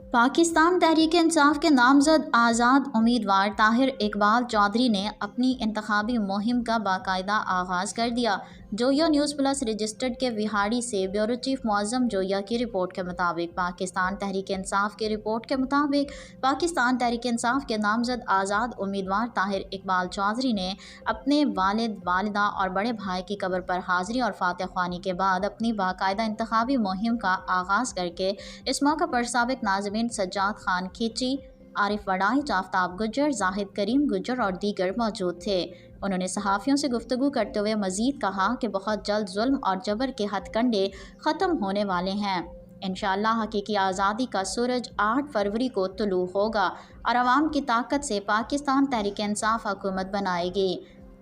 पाकिस्तान तहरीक इंसाफ के नामजद आज़ाद उम्मीदवार ताहिर इकबाल चौधरी ने अपनी इंतखाबी मुहिम का बाकायदा आगाज़ कर दिया। जोया न्यूज़ प्लस रजिस्टर्ड के विहाड़ी से ब्यूरो चीफ मुअज़्ज़म जोया की रिपोर्ट के मुताबिक पाकिस्तान तहरीक इंसाफ की रिपोर्ट के मुताबिक पाकिस्तान तहरीक इंसाफ के नामजद आज़ाद उम्मीदवार ताहिर इकबाल चौधरी ने अपने वालिद, वालिदा और बड़े भाई की कब्र पर हाज़िरी और फातिहा ख्वानी के बाद अपनी बाकायदा इंतखाबी मुहिम का आगाज़ करके इस मौके पर साबिक नाज़मीन सज्जाद खान खींची, आरिफ वड़ाइच, आफ्ताब गुज्जर, जाहिद करीम गुज्जर और दीगर मौजूद थे। उन्होंने सहाफ़ियों से गुफ्तगू करते हुए मज़ीद कहा कि बहुत जल्द जुल्म और जबर के हथकंडे ख़त्म होने वाले हैं। इंशाअल्लाह हकीकी आज़ादी का सूरज 8 फरवरी को तुलू होगा और अवाम की ताकत से पाकिस्तान तहरीक इंसाफ हुकूमत बनाएगी।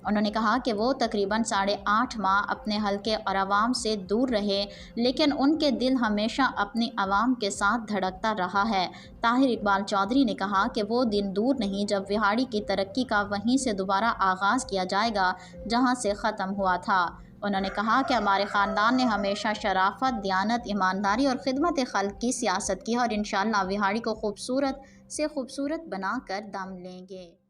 उन्होंने कहा कि वो तकरीबन 8.5 माह अपने हलके और आवाम से दूर रहे, लेकिन उनके दिल हमेशा अपनी आवाम के साथ धड़कता रहा है। ताहिर इकबाल चौधरी ने कहा कि वो दिन दूर नहीं जब विहाड़ी की तरक्की का वहीं से दोबारा आगाज़ किया जाएगा जहां से ख़त्म हुआ था। उन्होंने कहा कि हमारे ख़ानदान ने हमेशा शराफत, दियानत, ईमानदारी और खिदमत खल्क़ की सियासत की और इंशाअल्लाह विहाड़ी को खूबसूरत से खूबसूरत बना कर दम लेंगे।